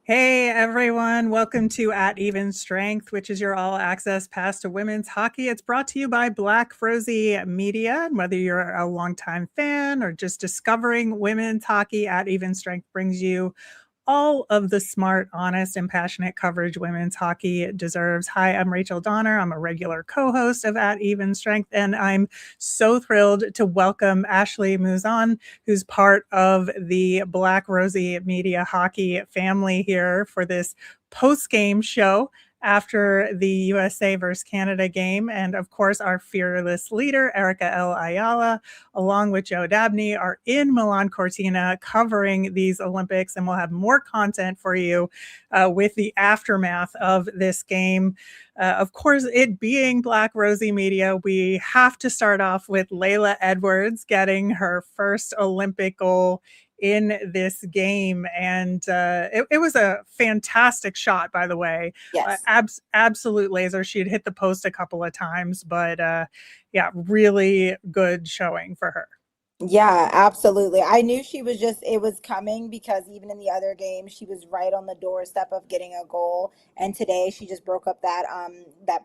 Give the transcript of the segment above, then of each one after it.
Hey everyone, welcome to At Even Strength, which is your all access pass to women's hockey. It's brought to you by Black Rosie Media. And whether you're a longtime fan or just discovering women's hockey, At Even Strength brings you all of the smart, honest, and passionate coverage women's hockey deserves. Hi, I'm Rachel Donner. I'm a regular co-host of At Even Strength, and I'm so thrilled to welcome Ashley Mouzon, who's part of the Black Rosie Media hockey family here for this post-game show after the USA versus Canada game. And of course, our fearless leader, Erica L. Ayala, along with Joe Dabney, are in Milan Cortina covering these Olympics. And we'll have more content for you with the aftermath of this game. Of course, it being Black Rosie Media, we have to start off with Layla Edwards getting her first Olympic goal in this game. And it was a fantastic shot, by the way. Yes. Absolute laser. She had hit the post a couple of times, but yeah, really good showing for her. Yeah, absolutely. I knew it was coming because even in the other game, she was right on the doorstep of getting a goal. And today she just broke up that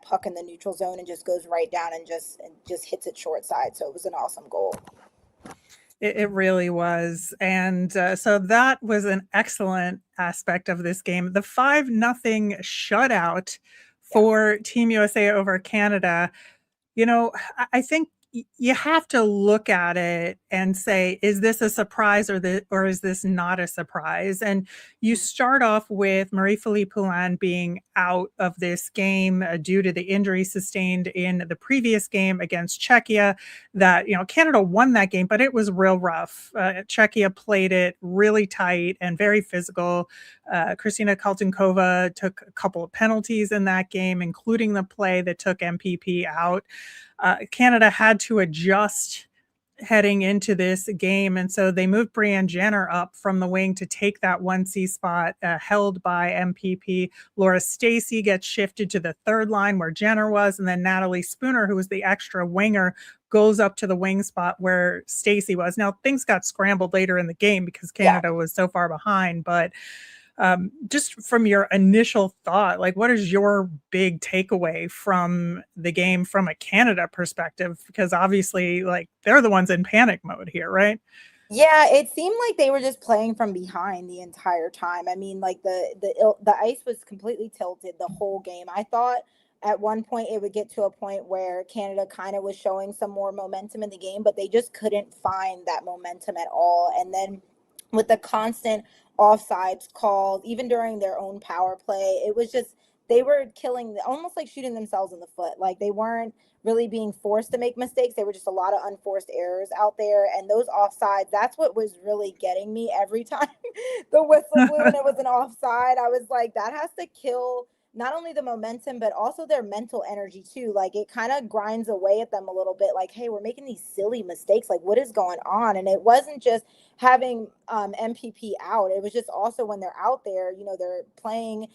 puck in the neutral zone and just goes right down and just hits it short side. So it was an awesome goal. It really was. And so that was an excellent aspect of this game. The 5-0 shutout for Team USA over Canada. You know, I think you have to look at it and say, is this a surprise or is this not a surprise? And you start off with Marie Philip Poulin being out of this game due to the injury sustained in the previous game against Czechia. That, Canada won that game, but it was real rough. Czechia played it really tight and very physical. Kristina Kaltunkova took a couple of penalties in that game, including the play that took MPP out. Canada had to adjust heading into this game. And so they moved Brianne Jenner up from the wing to take that 1C spot held by MPP. Laura Stacey gets shifted to the third line where Jenner was. And then Natalie Spooner, who was the extra winger, goes up to the wing spot where Stacey was. Now, things got scrambled later in the game because Canada was so far behind. But just from your initial thought, like, what is your big takeaway from the game from a Canada perspective? Because obviously, like, they're the ones in panic mode here, right? Yeah, it seemed like they were just playing from behind the entire time. I mean, like the ice was completely tilted the whole game. I thought at one point it would get to a point where Canada kind of was showing some more momentum in the game, but they just couldn't find that momentum at all. And then with the constant offsides calls, even during their own power play, it was just they were killing, almost like shooting themselves in the foot. Like they weren't really being forced to make mistakes. There were just a lot of unforced errors out there. And those offsides, that's what was really getting me every time the whistle blew and it was an offside. I was like, that has to kill not only the momentum, but also their mental energy too. Like it kind of grinds away at them a little bit. Like, hey, we're making these silly mistakes. Like, what is going on? And it wasn't just having MPP out. It was just also when they're out there, they're playing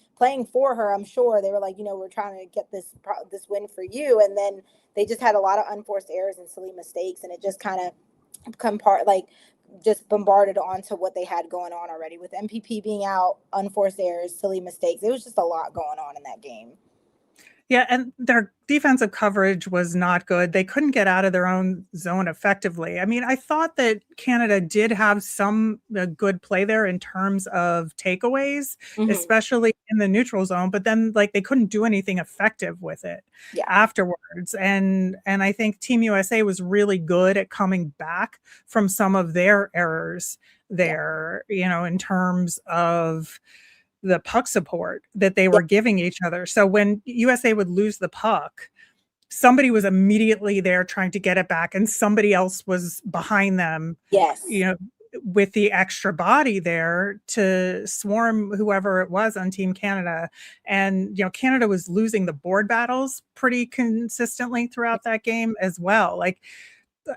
for her. I'm sure they were like, we're trying to get this win for you. And then they just had a lot of unforced errors and silly mistakes, and it just kind of just bombarded onto what they had going on already with MPP being out, unforced errors, silly mistakes. It was just a lot going on in that game. Yeah, and their defensive coverage was not good. They couldn't get out of their own zone effectively. I mean, I thought that Canada did have some good play there in terms of takeaways, Mm-hmm. especially in the neutral zone, but then like they couldn't do anything effective with it Yeah. afterwards. And I think Team USA was really good at coming back from some of their errors Yeah. there, in terms of the puck support that they Yeah. were giving each other. So when USA would lose the puck, somebody was immediately there trying to get it back, and somebody else was behind them, you Yes. know, with the extra body there to swarm whoever it was on Team Canada. And, Canada was losing the board battles pretty consistently throughout that game as well. Like,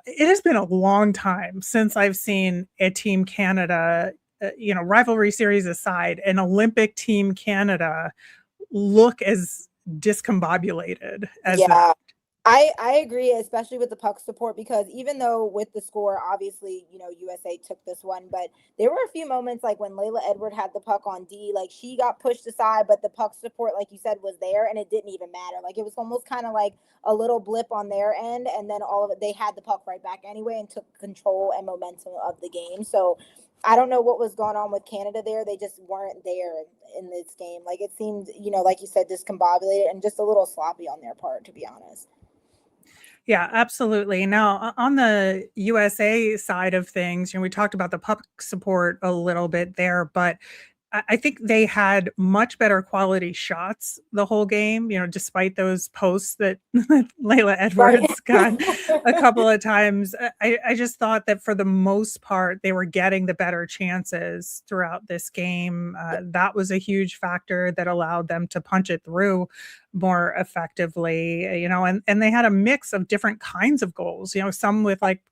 it has been a long time since I've seen a Team Canada, rivalry series aside, an Olympic Team Canada look as discombobulated as Yeah. that. I agree, especially with the puck support, because even though with the score, obviously, USA took this one, but there were a few moments like when Layla Edward had the puck on D, like she got pushed aside, but the puck support, like you said, was there and it didn't even matter. Like it was almost kind of like a little blip on their end, and then all of it, they had the puck right back anyway and took control and momentum of the game. So I don't know what was going on with Canada there. They just weren't there in this game. Like it seemed, like you said, discombobulated and just a little sloppy on their part, to be honest. Yeah, absolutely. Now, on the USA side of things, we talked about the puck support a little bit there, but I think they had much better quality shots the whole game, despite those posts that Layla Right. Edwards got a couple of times. I just thought that for the most part, they were getting the better chances throughout this game. That was a huge factor that allowed them to punch it through more effectively, and they had a mix of different kinds of goals, some with like,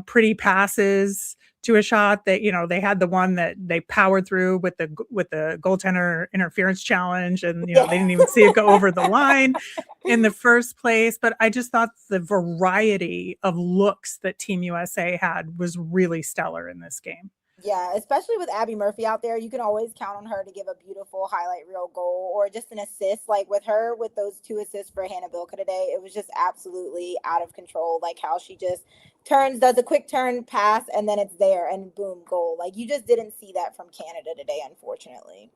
pretty passes to a shot that, they had the one that they powered through with the goaltender interference challenge, and Yeah. they didn't even see it go over the line in the first place. But I just thought the variety of looks that Team USA had was really stellar in this game. Yeah, especially with Abby Murphy out there, you can always count on her to give a beautiful highlight reel goal or just an assist. Like with her, with those 2 assists for Hannah Bilka today, it was just absolutely out of control. Like how she just does a quick turn pass, and then it's there, and boom, goal. Like you just didn't see that from Canada today, unfortunately.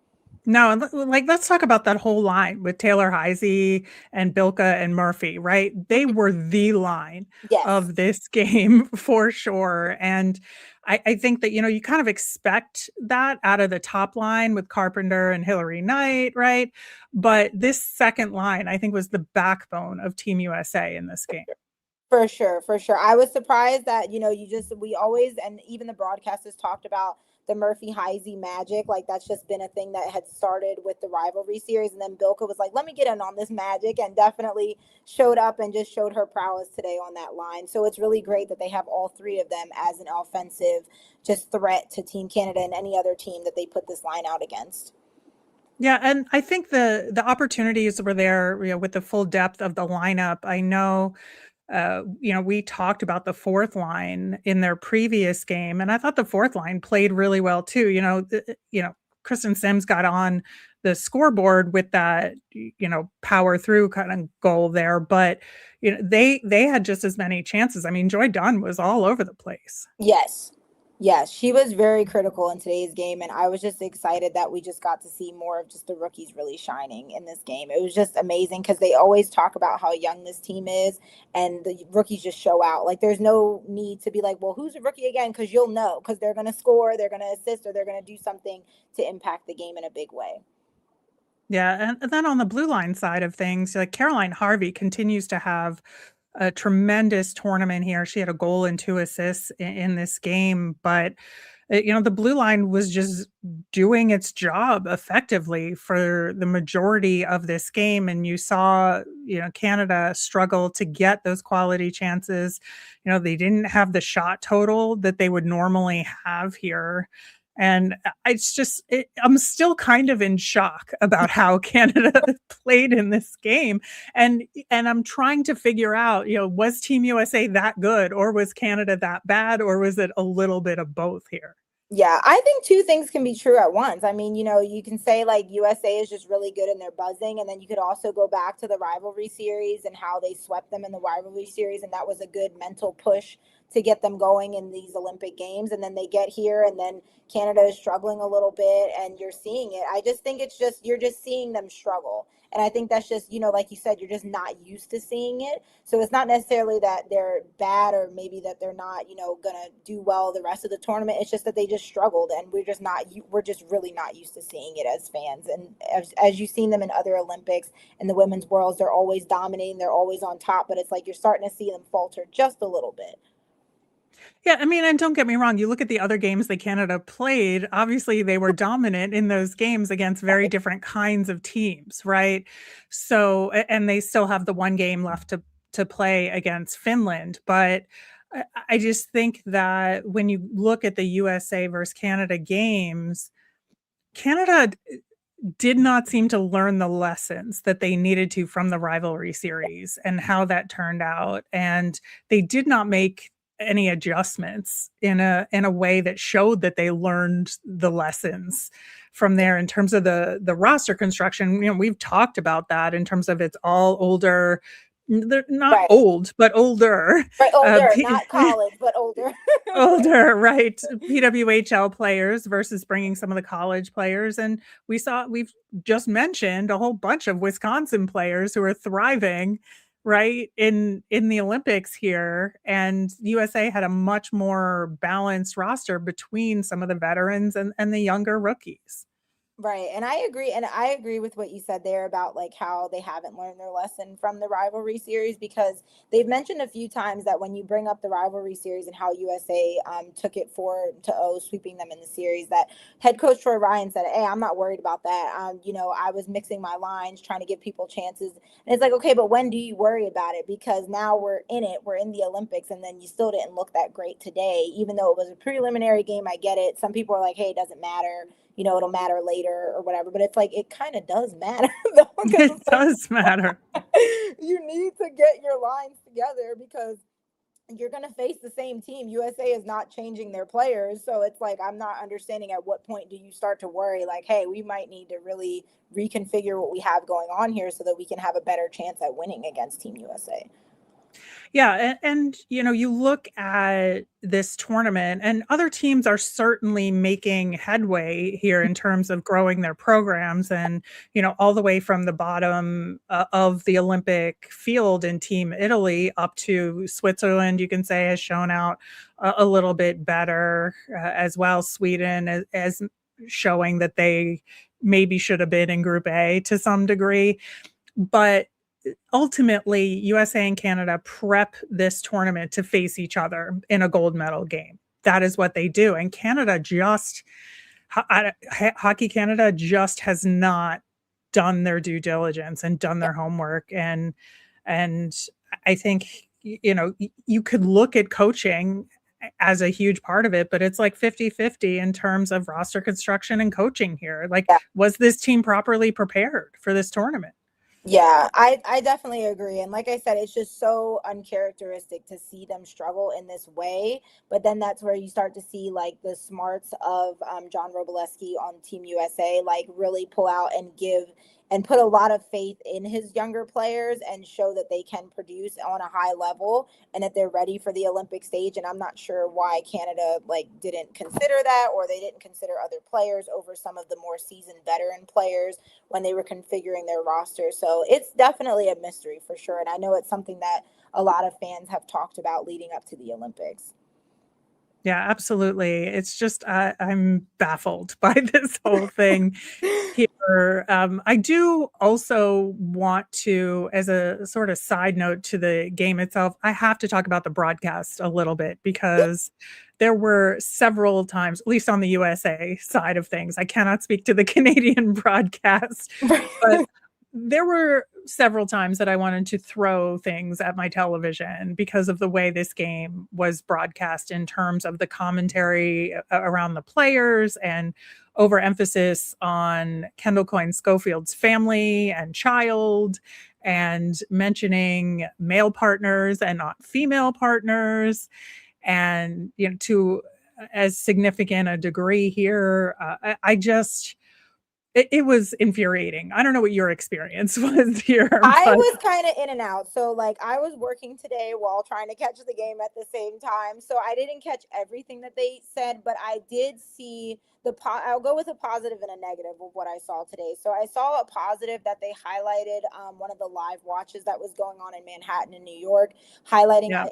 No, and like let's talk about that whole line with Taylor Heisey and Bilka and Murphy, right? They were the line Yes. of this game for sure. And I think that, you kind of expect that out of the top line with Carpenter and Hillary Knight, right? But this second line, I think, was the backbone of Team USA in this game. For sure, for sure. I was surprised that, we always, and even the broadcasters talked about the Murphy Heisey magic. Like that's just been a thing that had started with the Rivalry Series. And then Bilka was like, let me get in on this magic, and definitely showed up and just showed her prowess today on that line. So it's really great that they have all three of them as an offensive just threat to Team Canada and any other team that they put this line out against. Yeah, and I think the opportunities were there, with the full depth of the lineup. I know we talked about the fourth line in their previous game, and I thought the fourth line played really well too. Kristen Sims got on the scoreboard with that, power through kind of goal there, but they had just as many chances. I mean, Joy Dunn was all over the place. Yes. Yes, she was very critical in today's game, and I was just excited that we just got to see more of just the rookies really shining in this game. It was just amazing because they always talk about how young this team is, and the rookies just show out. Like, there's no need to be like, well, who's a rookie again? Because you'll know, because they're going to score, they're going to assist, or they're going to do something to impact the game in a big way. Yeah, and then on the blue line side of things, like Caroline Harvey continues to have a tremendous tournament here. She had a goal and 2 assists in this game, but the blue line was just doing its job effectively for the majority of this game, and you saw, Canada struggle to get those quality chances. They didn't have the shot total that they would normally have here. And I'm still kind of in shock about how Canada played in this game. And I'm trying to figure out, was Team USA that good, or was Canada that bad, or was it a little bit of both here? Yeah, I think two things can be true at once. I mean, you can say like USA is just really good and they're buzzing, and then you could also go back to the Rivalry Series and how they swept them in the Rivalry Series, and that was a good mental push to get them going in these Olympic Games. And then they get here, and then Canada is struggling a little bit, and you're seeing it. I just think you're just seeing them struggle. And I think that's just, like you said, you're just not used to seeing it. So it's not necessarily that they're bad or maybe that they're not, going to do well the rest of the tournament. It's just that they just struggled, and we're just really not used to seeing it as fans. And as you've seen them in other Olympics and the women's worlds, they're always dominating, they're always on top, but it's like you're starting to see them falter just a little bit. Yeah, I mean, and don't get me wrong, you look at the other games that Canada played, obviously they were dominant in those games against very different kinds of teams, right? So, and they still have the one game left to play against Finland, but I just think that when you look at the USA versus Canada games, Canada did not seem to learn the lessons that they needed to from the rivalry series and how that turned out. And they did not make any adjustments in a way that showed that they learned the lessons from there in terms of the roster construction. You know, we've talked about that in terms of it's all older. They're not Right. old, but older. Right. Uh, Older, not college, but older. older, right? PWHL players versus bringing some of the college players. And we've just mentioned a whole bunch of Wisconsin players who are thriving, right, in the Olympics here. And USA had a much more balanced roster between some of the veterans and the younger rookies. Right. And I agree with what you said there about like how they haven't learned their lesson from the rivalry series, because they've mentioned a few times that when you bring up the rivalry series and how USA took it 4-0, sweeping them in the series, that head coach Troy Ryan said, "Hey, I'm not worried about that. I was mixing my lines, trying to give people chances." And it's like, okay, but when do you worry about it? Because now we're in it, we're in the Olympics, and then you still didn't look that great today, even though it was a preliminary game. I get it. Some people are like, "Hey, it doesn't matter, it'll matter later or whatever." But it's like, it kind of does matter though, because It it's does matter. like, you need to get your lines together, because you're going to face the same team. USA is not changing their players. So it's like, I'm not understanding at what point do you start to worry, like, hey, we might need to really reconfigure what we have going on here so that we can have a better chance at winning against Team USA. Yeah, and you know, you look at this tournament and other teams are certainly making headway here in terms of growing their programs and, you know, all the way from the bottom of the Olympic field in Team Italy up to Switzerland, you can say has shown out a little bit better as well. Sweden as showing that they maybe should have been in Group A to some degree, but ultimately, USA and Canada prep this tournament to face each other in a gold medal game. That is what they do. And Canada just, Hockey Canada just has not done their due diligence and done their homework. And I think, you know, you could look at coaching as a huge part of it, but it's like 50-50 in terms of roster construction and coaching here. Like, Yeah. was this team properly prepared for this tournament? Yeah, I definitely agree. And like I said, it's just so uncharacteristic to see them struggle in this way. But then that's where you start to see like the smarts of John Robleski on Team USA, like really pull out and give and put a lot of faith in his younger players and show that they can produce on a high level and that they're ready for the Olympic stage. And I'm not sure why Canada like didn't consider that, or they didn't consider other players over some of the more seasoned veteran players when they were configuring their roster. So it's definitely a mystery for sure. And I know it's something that a lot of fans have talked about leading up to the Olympics. Yeah, absolutely. It's just I'm baffled by this whole thing here. I do also want to, as a sort of side note to the game itself, I have to talk about the broadcast a little bit because there were several times, at least on the USA side of things. I cannot speak to the Canadian broadcast, but there were several times that I wanted to throw things at my television because of the way this game was broadcast in terms of the commentary around the players and overemphasis on Kendall Coyne Schofield's family and child and mentioning male partners and not female partners. And, you know, to as significant a degree here, I just, it was infuriating. I don't know what your experience was here, I but was kind of in and out. So, like, I was working today while trying to catch the game at the same time. So, I didn't catch everything that they said, but I did see I'll go with a positive and a negative of what I saw today. So, I saw a positive that they highlighted one of the live watches that was going on in Manhattan in New York, highlighting yeah.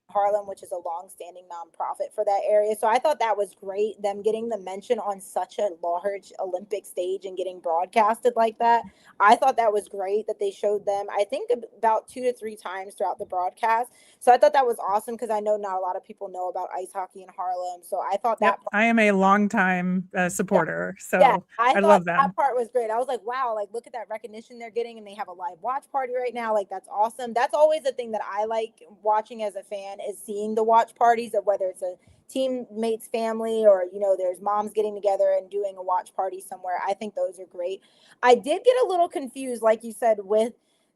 Harlem, which is a long-standing nonprofit for that area. So I thought that was great, them getting the mention on such a large Olympic stage and getting broadcasted like that. I thought that was great that they showed them, I think, about 2 to 3 times throughout the broadcast. So I thought that was awesome, because I know not a lot of people know about ice hockey in Harlem. So I thought Yep, that I am a longtime supporter, yeah, so I I thought love that them. part was great. I was like, wow, like look at that recognition they're getting, and they have a live watch party right now. Like that's awesome. That's always the thing that I like watching as a fan, is seeing the watch parties of whether it's a teammates family, or there's moms getting together and doing a watch party somewhere. I think those are great. I did get a little confused, like you said, with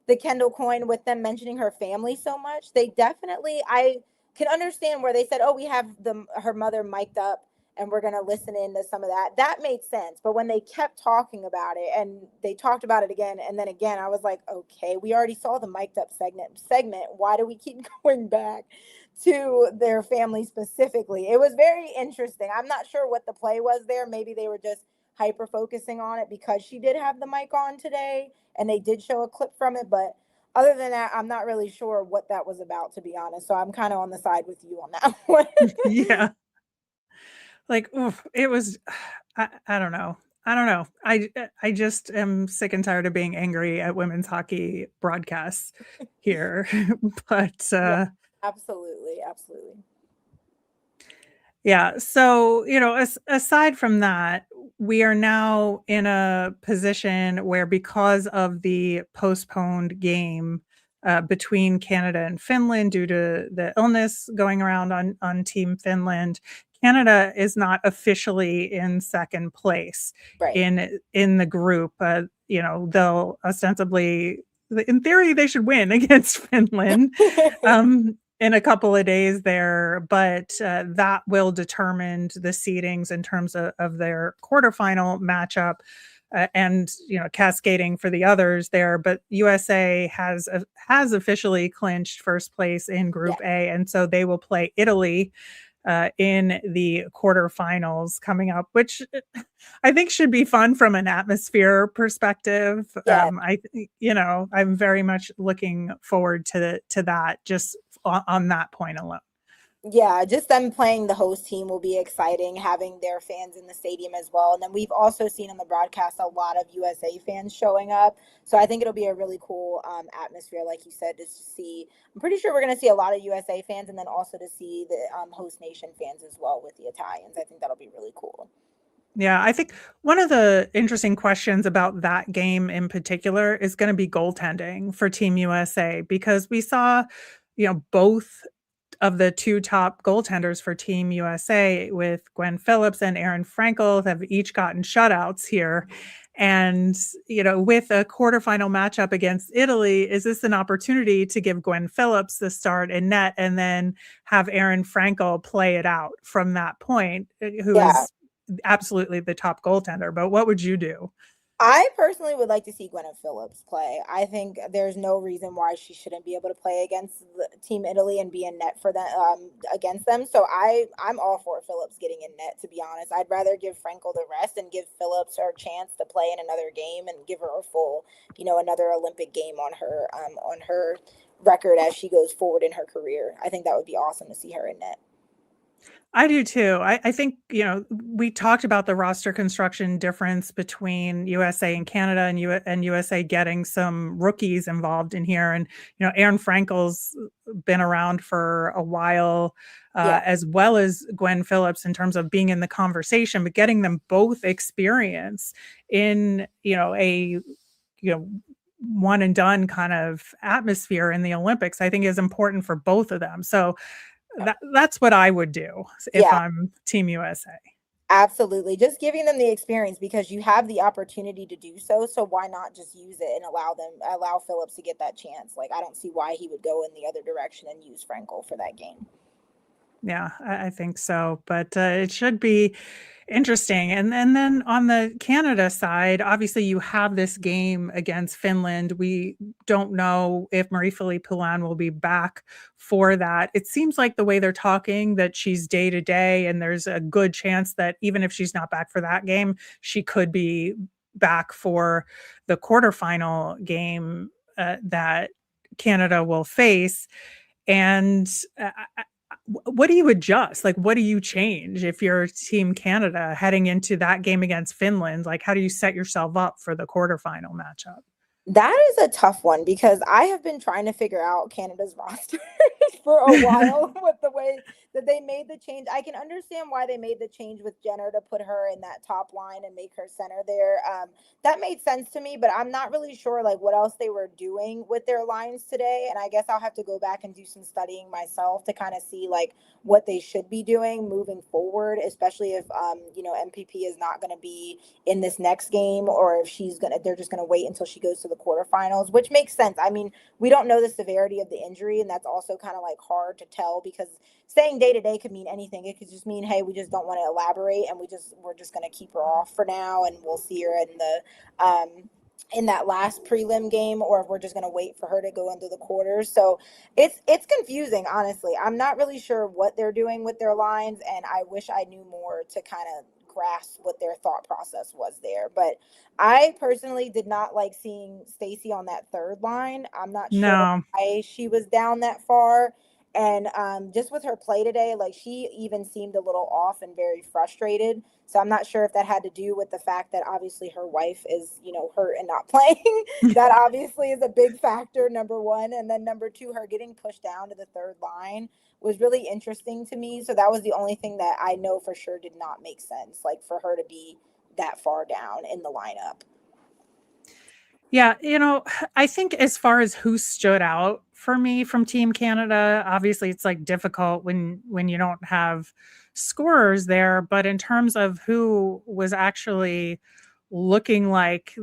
the Kendall coin, with them mentioning her family so much. They definitely, I can understand where they said, oh, we have her mother mic'd up and we're going to listen in to some of that. That made sense. But when they kept talking about it and they talked about it again and then again, I was like, okay, we already saw the mic'd up segment. Why do we keep going back to their family specifically? It was very interesting. I'm not sure what the play was there. Maybe they were just hyper focusing on it because she did have the mic on today and they did show a clip from it. But other than that, I'm not really sure what that was about, to be honest. So I'm kind of on the side with you on that one. Yeah. Like, oof, it was, I don't know. I just am sick and tired of being angry at women's hockey broadcasts here. But Yeah, absolutely. Absolutely. yeah, so, aside from that, we are now in a position where, because of the postponed game between Canada and Finland due to the illness going around on Team Finland, Canada is not officially in second place Right. in the group. They'll ostensibly, in theory, they should win against Finland. In a couple of days there, but that will determine the seedings in terms of their quarterfinal matchup, and cascading for the others there. But USA has officially clinched first place in Yeah. Group A, and so they will play Italy in the quarterfinals coming up, which I think should be fun from an atmosphere perspective. Yeah. I'm very much looking forward to that, just on that point alone. Yeah, just them playing the host team will be exciting, having their fans in the stadium as well. And then we've also seen on the broadcast a lot of USA fans showing up. So I think it'll be a really cool atmosphere, like you said, to see. I'm pretty sure we're going to see a lot of USA fans, and then also to see the host nation fans as well with the Italians. I think that'll be really cool. Yeah, I think one of the interesting questions about that game in particular is going to be goaltending for Team USA, because we saw, both of the two top goaltenders for Team USA, with Gwen Phillips and Aaron Frankel, have each gotten shutouts here. And, with a quarterfinal matchup against Italy, is this an opportunity to give Gwen Phillips the start in net and then have Aaron Frankel play it out from that point, who Yeah. is absolutely the top goaltender? But what would you do? I personally would like to see Gwyneth Phillips play. I think there's no reason why she shouldn't be able to play against Team Italy and be in net for them against them. So I'm all for Phillips getting in net. To be honest, I'd rather give Frankel the rest and give Phillips her chance to play in another game and give her a full, another Olympic game on her record as she goes forward in her career. I think that would be awesome to see her in net. I do too. I think, we talked about the roster construction difference between USA and Canada, and USA getting some rookies involved in here. And, Aaron Frankel's been around for a while, Yeah. as well as Gwen Phillips, in terms of being in the conversation, but getting them both experience in, a, one and done kind of atmosphere in the Olympics, I think is important for both of them. So that's what I would do if Yeah. I'm Team USA. Absolutely. Just giving them the experience, because you have the opportunity to do so. So why not just use it and allow Phillips to get that chance? Like, I don't see why he would go in the other direction and use Frankel for that game. Yeah, I think so. But it should be interesting. And then on the Canada side, obviously you have this game against Finland. We don't know if Marie Philip Poulin will be back for that. It seems like the way they're talking, that she's day to day, and there's a good chance that even if she's not back for that game, she could be back for the quarterfinal game that Canada will face. And what do you adjust? Like, what do you change if you're Team Canada heading into that game against Finland? Like, how do you set yourself up for the quarterfinal matchup? That is a tough one, because I have been trying to figure out Canada's roster for a while with the way that they made the change. I can understand why they made the change with Jenner to put her in that top line and make her center there. That made sense to me, but I'm not really sure like what else they were doing with their lines today. And I guess I'll have to go back and do some studying myself to kind of see like what they should be doing moving forward, especially if MPP is not going to be in this next game, or if they're just gonna wait until she goes to the quarterfinals, which makes sense. I mean, we don't know the severity of the injury, and that's also kind of like hard to tell because saying day to day could mean anything. It could just mean, hey, we just don't want to elaborate, and we're just gonna keep her off for now, and we'll see her in that last prelim game, or if we're just going to wait for her to go into the quarters. So it's confusing, honestly. I'm not really sure what they're doing with their lines, and I wish I knew more to kind of grasp what their thought process was there. But I personally did not like seeing Stacy on that third line. I'm not sure No. why she was down that far. And just with her play today, like she even seemed a little off and very frustrated. So I'm not sure if that had to do with the fact that obviously her wife is, hurt and not playing. That obviously is a big factor, number one. And then number two, her getting pushed down to the third line was really interesting to me. So that was the only thing that I know for sure did not make sense, like for her to be that far down in the lineup. Yeah, I think as far as who stood out for me from Team Canada, obviously it's like difficult when you don't have scorers there, but in terms of who was actually looking like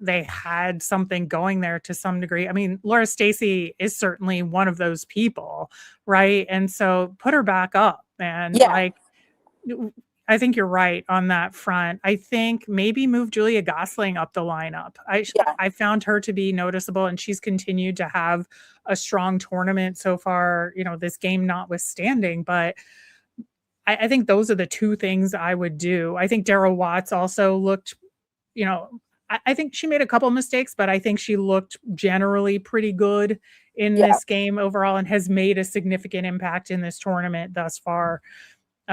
they had something going there to some degree. I mean, Laura Stacey is certainly one of those people, right? And so put her back up, man. Yeah. Like I think you're right on that front. I think maybe move Julia Gosling up the lineup. Yeah. I found her to be noticeable, and she's continued to have a strong tournament so far, this game notwithstanding. But I think those are the two things I would do. I think Daryl Watts also looked, I think she made a couple mistakes, but I think she looked generally pretty good in Yeah. this game overall and has made a significant impact in this tournament thus far.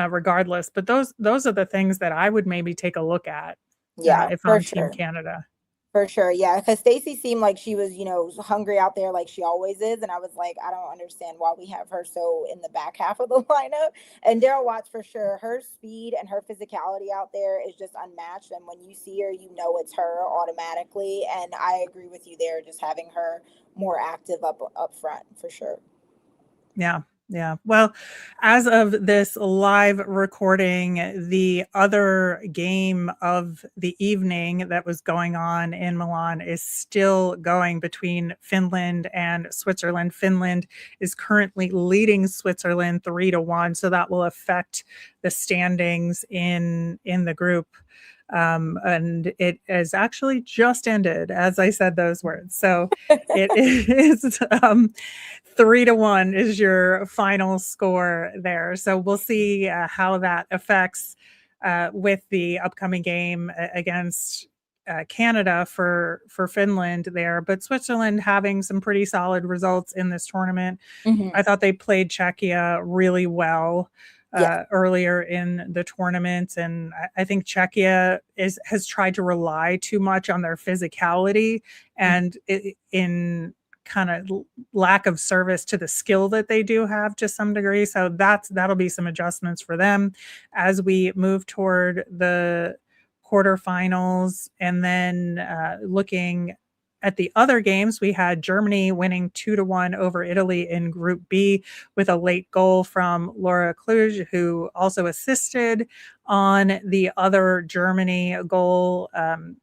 Regardless. But those are the things that I would maybe take a look at Yeah, if for I'm Team sure. Canada. For sure. Yeah. Because Stacey seemed like she was, hungry out there like she always is. And I was like, I don't understand why we have her so in the back half of the lineup. And Daryl Watts, for sure, her speed and her physicality out there is just unmatched. And when you see her, it's her automatically. And I agree with you there, just having her more active up front for sure. Yeah. Yeah. Well, as of this live recording, the other game of the evening that was going on in Milan is still going between Finland and Switzerland. Finland is currently leading Switzerland 3-1, so that will affect the standings in the group. And it has actually just ended as I said those words. So it is 3-1 is your final score there. So we'll see how that affects with the upcoming game against Canada for Finland there. But Switzerland having some pretty solid results in this tournament. Mm-hmm. I thought they played Czechia really well earlier in the tournament, and I think Czechia has tried to rely too much on their physicality and in kind of lack of service to the skill that they do have to some degree. So that'll be some adjustments for them as we move toward the quarterfinals. And then looking at the other games, we had Germany winning 2-1 over Italy in Group B with a late goal from Laura Kluge, who also assisted on the other Germany goal.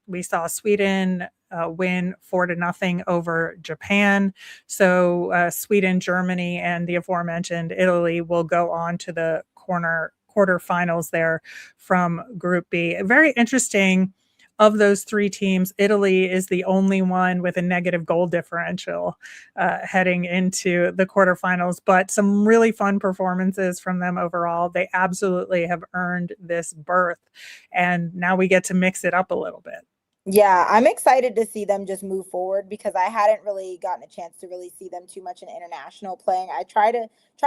We saw Sweden win 4-0 over Japan. So Sweden, Germany, and the aforementioned Italy will go on to the quarterfinals there from Group B. Very interesting. Of those three teams, Italy is the only one with a negative goal differential heading into the quarterfinals, but some really fun performances from them overall. They absolutely have earned this berth, and now we get to mix it up a little bit. Yeah, I'm excited to see them just move forward because I hadn't really gotten a chance to really see them too much in international playing. I try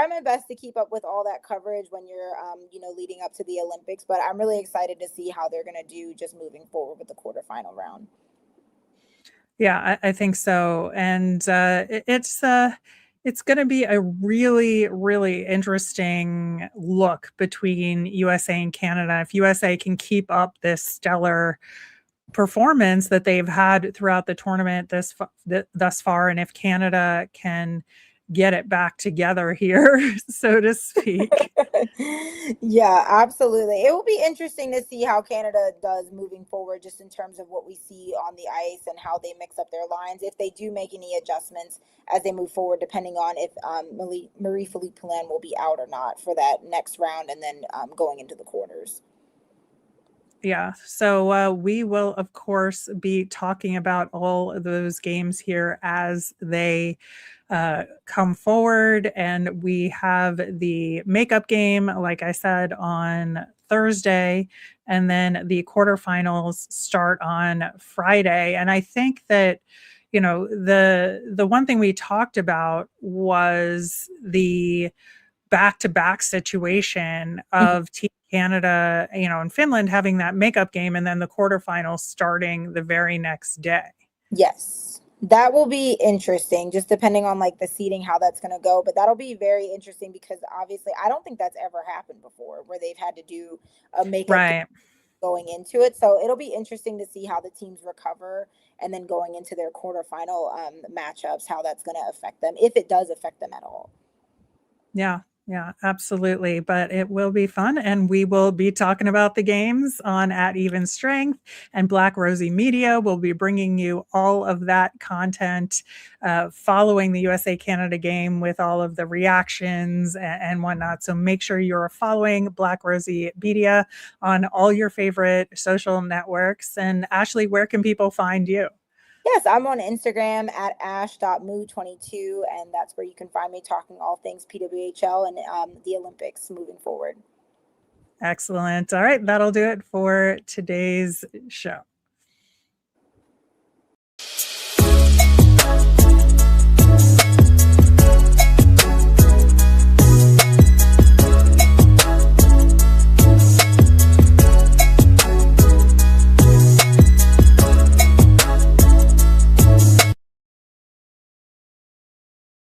my best to keep up with all that coverage when you're leading up to the Olympics, but I'm really excited to see how they're going to do just moving forward with the quarterfinal round. Yeah, I think so. And it's It's going to be a really, really interesting look between USA and Canada. If USA can keep up this stellar performance that they've had throughout the tournament thus far, and if Canada can get it back together here, so to speak. Yeah, absolutely. It will be interesting to see how Canada does moving forward, just in terms of what we see on the ice and how they mix up their lines. If they do make any adjustments as they move forward, depending on if Marie Philip Poulin will be out or not for that next round, and then going into the quarters. Yeah. So we will, of course, be talking about all of those games here as they come forward. And we have the makeup game, like I said, on Thursday. And then the quarterfinals start on Friday. And I think that, the one thing we talked about was the back-to-back situation of Team Canada, and Finland having that makeup game and then the quarterfinals starting the very next day. Yes. That will be interesting, just depending on like the seating, how that's going to go. But that'll be very interesting because obviously I don't think that's ever happened before where they've had to do a makeup game Right. going into it. So it'll be interesting to see how the teams recover, and then going into their quarterfinal matchups, how that's going to affect them, if it does affect them at all. Yeah. Yeah, absolutely. But it will be fun. And we will be talking about the games on At Even Strength, and Black Rosie Media will be bringing you all of that content following the USA Canada game with all of the reactions and whatnot. So make sure you're following Black Rosie Media on all your favorite social networks. And Ashley, where can people find you? Yes, I'm on Instagram at ash.moo22, and that's where you can find me talking all things PWHL and the Olympics moving forward. Excellent. All right. That'll do it for today's show.